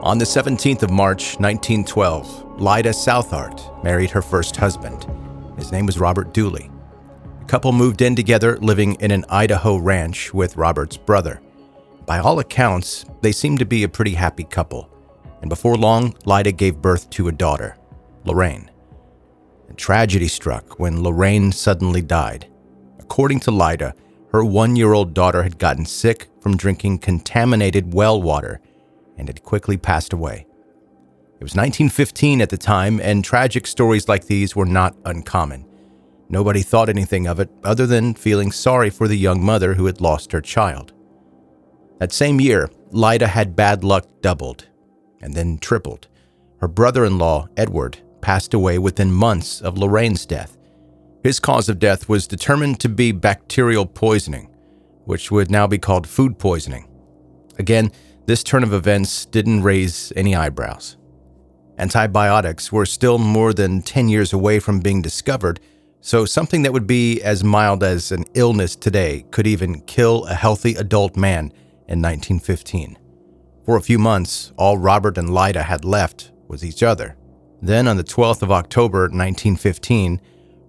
On the 17th of March, 1912, Lyda Southard married her first husband. His name was Robert Dooley. The couple moved in together, living in an Idaho ranch with Robert's brother. By all accounts, they seemed to be a pretty happy couple, and before long, Lyda gave birth to a daughter, Lorraine. A tragedy struck when Lorraine suddenly died. According to Lyda, her 1-year-old daughter had gotten sick from drinking contaminated well water and had quickly passed away. It was 1915 at the time, and tragic stories like these were not uncommon. Nobody thought anything of it other than feeling sorry for the young mother who had lost her child. That same year, Lyda had bad luck doubled, and then tripled. Her brother-in-law, Edward, passed away within months of Lorraine's death. His cause of death was determined to be bacterial poisoning, which would now be called food poisoning. Again, this turn of events didn't raise any eyebrows. Antibiotics were still more than 10 years away from being discovered, so something that would be as mild as an illness today could even kill a healthy adult man in 1915. For a few months, all Robert and Lyda had left was each other. Then on the 12th of October, 1915,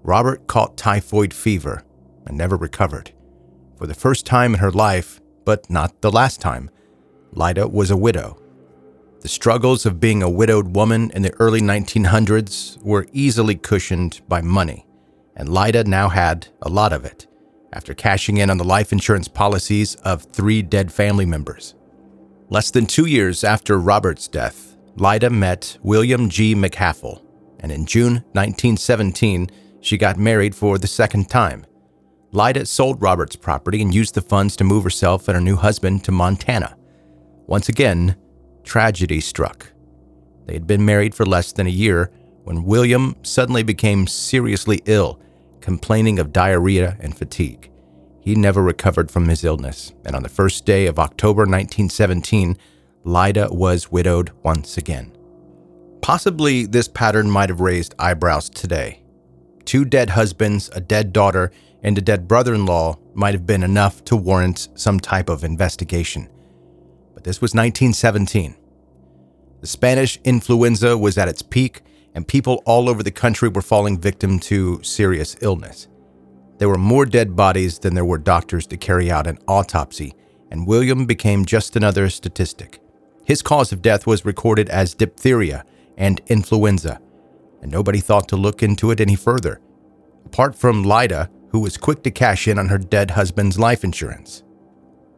Robert caught typhoid fever and never recovered. For the first time in her life, but not the last time, Lyda was a widow. The struggles of being a widowed woman in the early 1900s were easily cushioned by money, and Lyda now had a lot of it, after cashing in on the life insurance policies of 3 dead family members. Less than 2 years after Robert's death, Lyda met William G. McHaffel, and in June 1917, she got married for the second time. Lyda sold Robert's property and used the funds to move herself and her new husband to Montana. Once again, tragedy struck. They had been married for less than a year when William suddenly became seriously ill, complaining of diarrhea and fatigue. He never recovered from his illness, and on the first day of October 1917, Lyda was widowed once again. Possibly this pattern might have raised eyebrows today. 2 dead husbands, a dead daughter, and a dead brother-in-law might have been enough to warrant some type of investigation. But this was 1917. The Spanish influenza was at its peak, and people all over the country were falling victim to serious illness. There were more dead bodies than there were doctors to carry out an autopsy, and William became just another statistic. His cause of death was recorded as diphtheria and influenza, and nobody thought to look into it any further, apart from Lyda, who was quick to cash in on her dead husband's life insurance.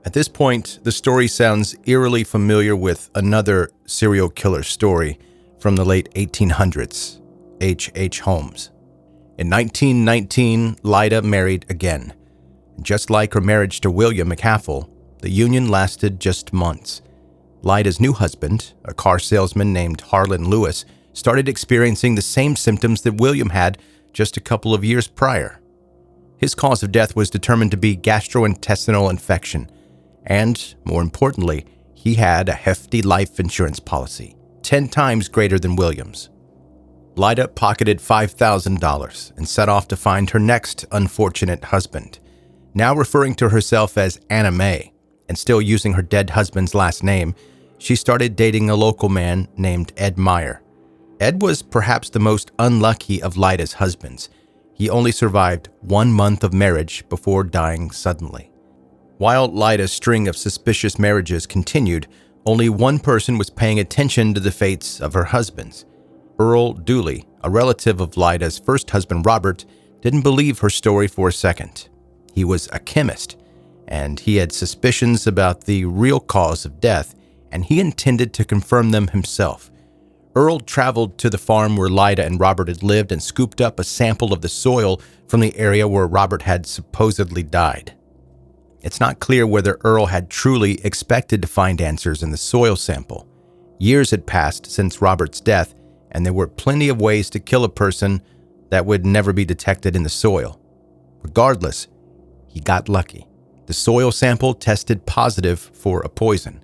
At this point, the story sounds eerily familiar with another serial killer story from the late 1800s, H. Holmes. In 1919, Lyda married again. Just like her marriage to William McHaffel, the union lasted just months. Lyda's new husband, a car salesman named Harlan Lewis, started experiencing the same symptoms that William had just a couple of years prior. His cause of death was determined to be gastrointestinal infection, and, more importantly, he had a hefty life insurance policy, 10 times greater than William's. Lyda pocketed $5,000 and set off to find her next unfortunate husband. Now referring to herself as Anna Mae, and still using her dead husband's last name, she started dating a local man named Ed Meyer. Ed was perhaps the most unlucky of Lyda's husbands. He only survived 1 month of marriage before dying suddenly. While Lyda's string of suspicious marriages continued, only one person was paying attention to the fates of her husbands. Earl Dooley, a relative of Lyda's first husband Robert, didn't believe her story for a second. He was a chemist, and he had suspicions about the real cause of death, and he intended to confirm them himself. Earl traveled to the farm where Lyda and Robert had lived and scooped up a sample of the soil from the area where Robert had supposedly died. It's not clear whether Earl had truly expected to find answers in the soil sample. Years had passed since Robert's death, and there were plenty of ways to kill a person that would never be detected in the soil. Regardless, he got lucky. The soil sample tested positive for a poison.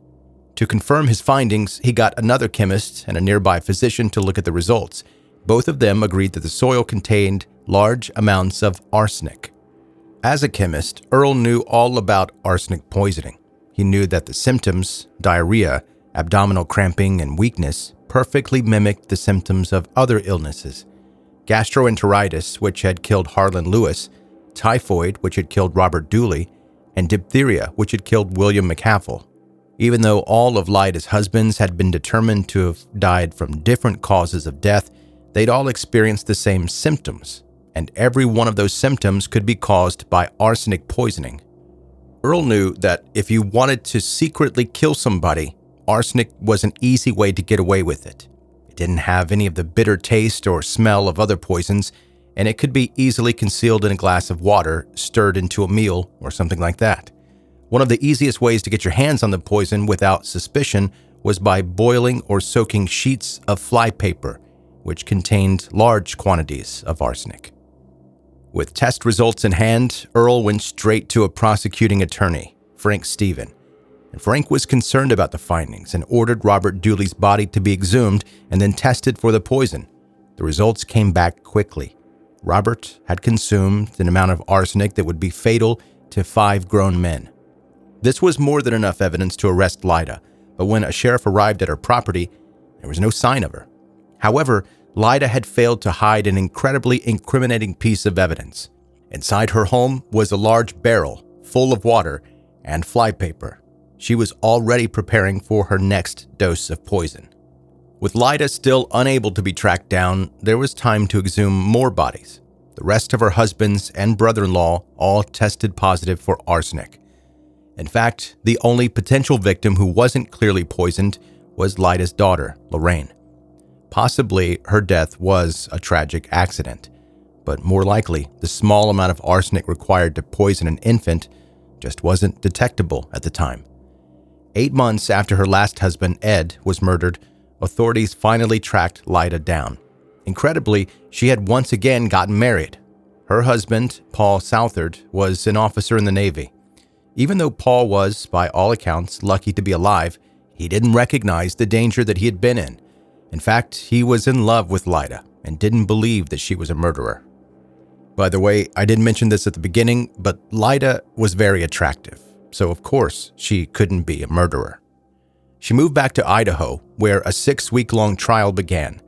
To confirm his findings, he got another chemist and a nearby physician to look at the results. Both of them agreed that the soil contained large amounts of arsenic. As a chemist, Earl knew all about arsenic poisoning. He knew that the symptoms, diarrhea, Abdominal cramping and weakness perfectly mimicked the symptoms of other illnesses: gastroenteritis, which had killed Harlan Lewis, typhoid, which had killed Robert Dooley, and diphtheria, which had killed William McCaffell. Even though all of Lyda's husbands had been determined to have died from different causes of death, they'd all experienced the same symptoms, and every one of those symptoms could be caused by arsenic poisoning. Earl knew that if you wanted to secretly kill somebody, arsenic was an easy way to get away with it. It didn't have any of the bitter taste or smell of other poisons, and it could be easily concealed in a glass of water, stirred into a meal, or something like that. One of the easiest ways to get your hands on the poison without suspicion was by boiling or soaking sheets of flypaper, which contained large quantities of arsenic. With test results in hand, Earl went straight to a prosecuting attorney, Frank Stephen. And Frank was concerned about the findings and ordered Robert Dooley's body to be exhumed and then tested for the poison. The results came back quickly. Robert had consumed an amount of arsenic that would be fatal to 5 grown men. This was more than enough evidence to arrest Lyda, but when a sheriff arrived at her property, there was no sign of her. However, Lyda had failed to hide an incredibly incriminating piece of evidence. Inside her home was a large barrel full of water and flypaper. She was already preparing for her next dose of poison. With Lyda still unable to be tracked down, there was time to exhume more bodies. The rest of her husbands and brother-in-law all tested positive for arsenic. In fact, the only potential victim who wasn't clearly poisoned was Lyda's daughter, Lorraine. Possibly her death was a tragic accident, but more likely the small amount of arsenic required to poison an infant just wasn't detectable at the time. 8 months after her last husband, Ed, was murdered, authorities finally tracked Lyda down. Incredibly, she had once again gotten married. Her husband, Paul Southard, was an officer in the Navy. Even though Paul was, by all accounts, lucky to be alive, he didn't recognize the danger that he had been in. In fact, he was in love with Lyda and didn't believe that she was a murderer. By the way, I didn't mention this at the beginning, but Lyda was very attractive, so of course she couldn't be a murderer. She moved back to Idaho, where a 6-week-long trial began.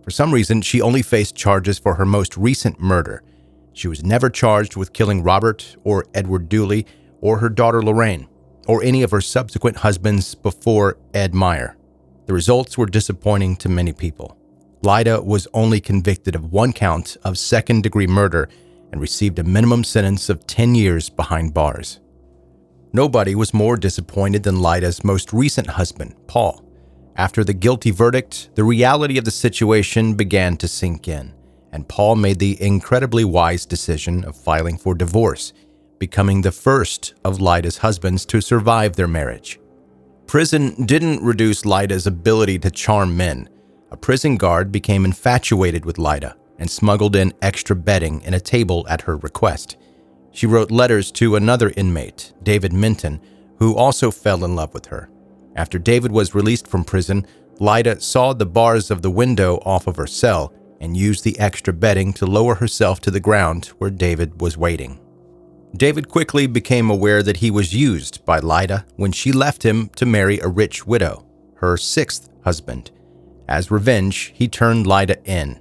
For some reason, she only faced charges for her most recent murder. She was never charged with killing Robert or Edward Dooley or her daughter Lorraine, or any of her subsequent husbands before Ed Meyer. The results were disappointing to many people. Lyda was only convicted of 1 count of second-degree murder and received a minimum sentence of 10 years behind bars. Nobody was more disappointed than Lyda's most recent husband, Paul. After the guilty verdict, the reality of the situation began to sink in, and Paul made the incredibly wise decision of filing for divorce, becoming the first of Lyda's husbands to survive their marriage. Prison didn't reduce Lyda's ability to charm men. A prison guard became infatuated with Lyda and smuggled in extra bedding and a table at her request. She wrote letters to another inmate, David Minton, who also fell in love with her. After David was released from prison, Lyda sawed the bars of the window off of her cell and used the extra bedding to lower herself to the ground where David was waiting. David quickly became aware that he was used by Lyda when she left him to marry a rich widow, her 6th husband. As revenge, he turned Lyda in.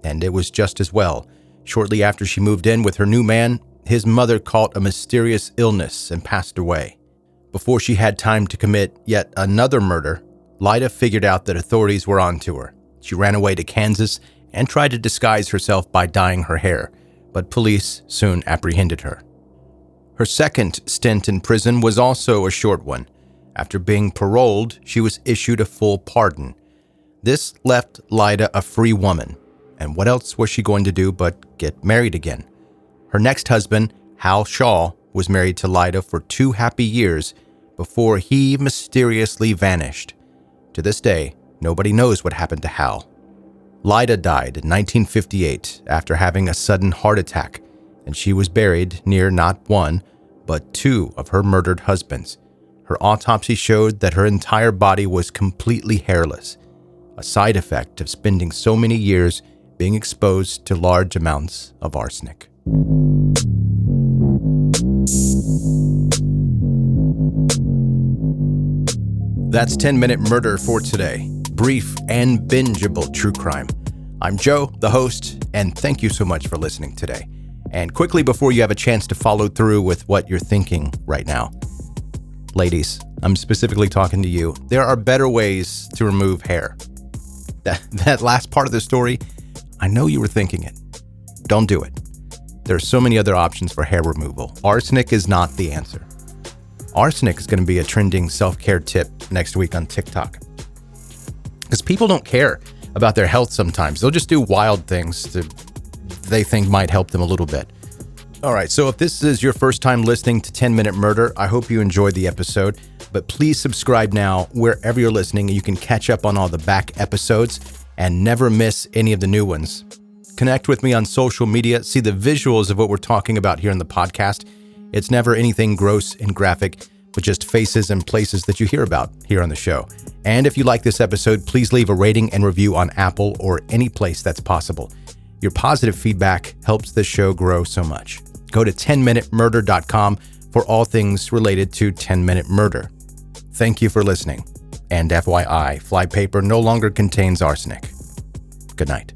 And it was just as well. Shortly after she moved in with her new man, his mother caught a mysterious illness and passed away. Before she had time to commit yet another murder, Lyda figured out that authorities were onto her. She ran away to Kansas and tried to disguise herself by dyeing her hair, but police soon apprehended her. Her second stint in prison was also a short one. After being paroled, she was issued a full pardon. This left Lyda a free woman, and what else was she going to do but get married again? Her next husband, Hal Shaw, was married to Lyda for 2 happy years before he mysteriously vanished. To this day, nobody knows what happened to Hal. Lyda died in 1958 after having a sudden heart attack, and she was buried near not 1, but 2 of her murdered husbands. Her autopsy showed that her entire body was completely hairless, a side effect of spending so many years being exposed to large amounts of arsenic. That's 10-Minute Murder for today. Brief and bingeable true crime. I'm Joe, the host, and thank you so much for listening today. And quickly, before you have a chance to follow through with what you're thinking right now, ladies, I'm specifically talking to you. There are better ways to remove hair. That last part of the story, I know you were thinking it. Don't do it. There are so many other options for hair removal. Arsenic is not the answer. Arsenic is going to be a trending self-care tip next week on TikTok. Because people don't care about their health sometimes. They'll just do wild things they think might help them a little bit. All right, so if this is your first time listening to 10-Minute Murder, I hope you enjoyed the episode. But please subscribe now wherever you're listening. You can catch up on all the back episodes and never miss any of the new ones. Connect with me on social media. See the visuals of what we're talking about here in the podcast. It's never anything gross and graphic, but just faces and places that you hear about here on the show. And if you like this episode, please leave a rating and review on Apple or any place that's possible. Your positive feedback helps this show grow so much. Go to 10minutemurder.com for all things related to 10-Minute Murder. Thank you for listening. And FYI, Flypaper no longer contains arsenic. Good night.